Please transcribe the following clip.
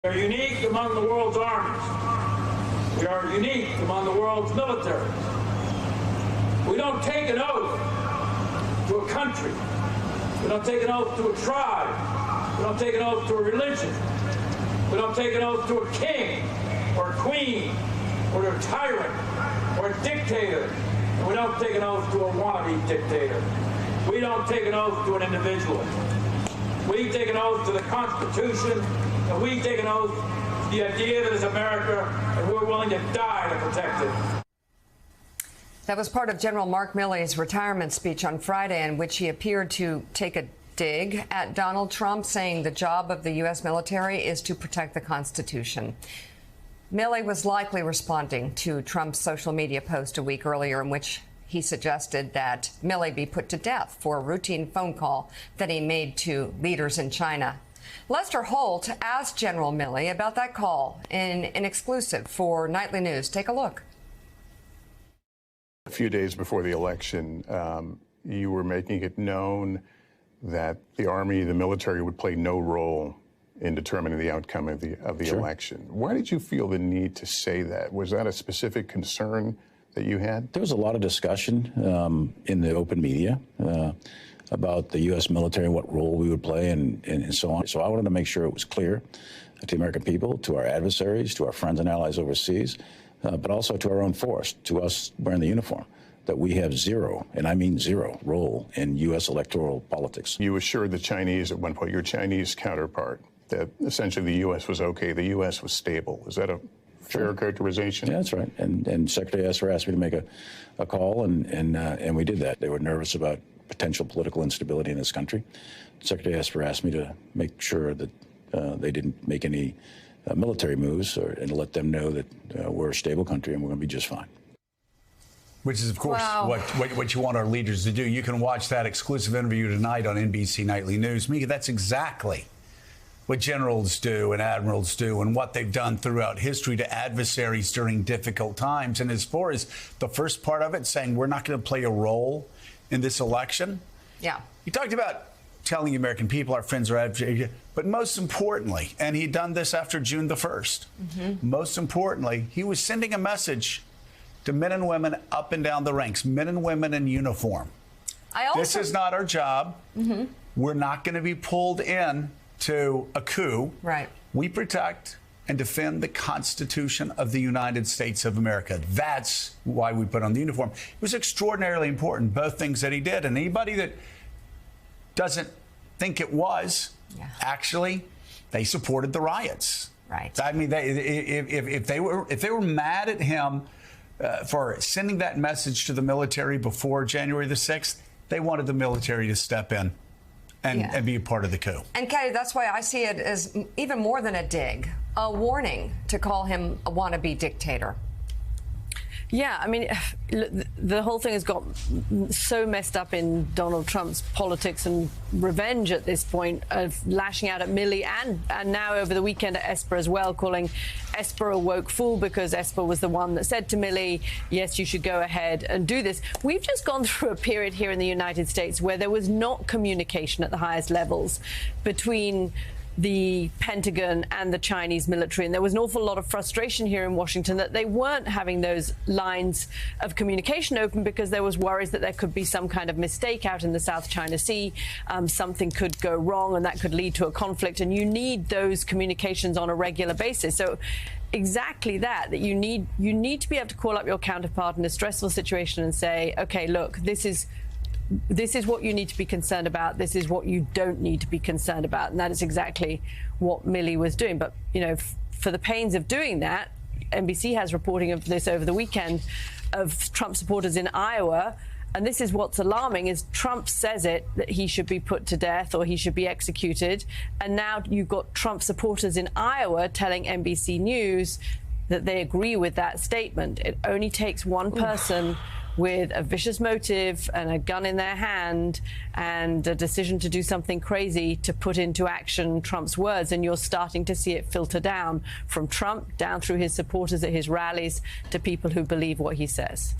We are unique among the world's armies. We are unique among the world's militaries. We don't take an oath to a country. We don't take an oath to a tribe. We don't take an oath to a religion. We don't take an oath to a king or a queen or to a tyrant or a dictator. And we don't take an oath to a wannabe dictator. We don't take an oath to an individual. We take an oath to the Constitution, and we take an oath to the idea that is America, and we're willing to die to protect it. That was part of General Mark Milley's retirement speech on Friday, in which he appeared to take a dig at Donald Trump, saying the job of the U.S. military is to protect the Constitution. Milley was likely responding to Trump's social media post a week earlier in which he suggested that Milley be put to death for a routine phone call that he made to leaders in China. Lester Holt asked General Milley about that call in an exclusive for Nightly News. Take a look. A few days before the election, you were making it known that the Army, the military, would play no role in determining the outcome of the Sure. election. Why did you feel the need to say that? Was that a specific concern that you had? There was a lot of discussion in the open media about the U.S. military and what role we would play and so on. So I wanted to make sure it was clear to the American people, to our adversaries, to our friends and allies overseas, but also to our own force, to us wearing the uniform, that we have zero, and I mean zero, role in U.S. electoral politics. You assured the Chinese at one point, your Chinese counterpart, that essentially the U.S. was okay, the U.S. was stable. Is that a fair characterization? Yeah, that's right. And Secretary Esper asked me to make a call, and we did that. They were nervous about potential political instability in this country. Secretary Esper asked me to make sure that they didn't make any military moves and to let them know that we're a stable country and we're going to be just fine. Which is, of course, what you want our leaders to do. You can watch that exclusive interview tonight on NBC Nightly News. Mika, that's exactly what generals do and admirals do and what they've done throughout history to adversaries during difficult times. And as far as the first part of it, saying we're not going to play a role in this election. Yeah. He talked about telling the American people our friends are adversaries, but most importantly, and he'd done this after June the 1st, most importantly, he was sending a message to men and women up and down the ranks, men and women in uniform. This is not our job. We're not going to be pulled in to a coup. Right. We protect and defend the Constitution of the United States of America. That's why we put on the uniform. It was extraordinarily important, both things that he did. And anybody that doesn't think it was, actually, they supported the riots. Right. I mean, if they were mad at him for sending that message to the military before January the 6th, they wanted the military to step in and be a part of the coup. And, Katie, that's why I see it as even more than a dig, a warning to call him a wannabe dictator. Yeah, I mean, the whole thing has got so messed up in Donald Trump's politics and revenge at this point of lashing out at Milley and now over the weekend at Esper as well, calling Esper a woke fool because Esper was the one that said to Milley, yes, you should go ahead and do this. We've just gone through a period here in the United States where there was not communication at the highest levels between the Pentagon and the Chinese military. And there was an awful lot of frustration here in Washington that they weren't having those lines of communication open because there was worries that there could be some kind of mistake out in the South China Sea. Something could go wrong and that could lead to a conflict. And you need those communications on a regular basis. So exactly that you need to be able to call up your counterpart in a stressful situation and say, OK, look, this is what you need to be concerned about. This is what you don't need to be concerned about. And that is exactly what Milley was doing. But, you know, for the pains of doing that, NBC has reporting of this over the weekend of Trump supporters in Iowa. And this is what's alarming is Trump says that he should be put to death or he should be executed. And now you've got Trump supporters in Iowa telling NBC News that they agree with that statement. It only takes one person with a vicious motive and a gun in their hand and a decision to do something crazy to put into action Trump's words. And you're starting to see it filter down from Trump down through his supporters at his rallies to people who believe what he says.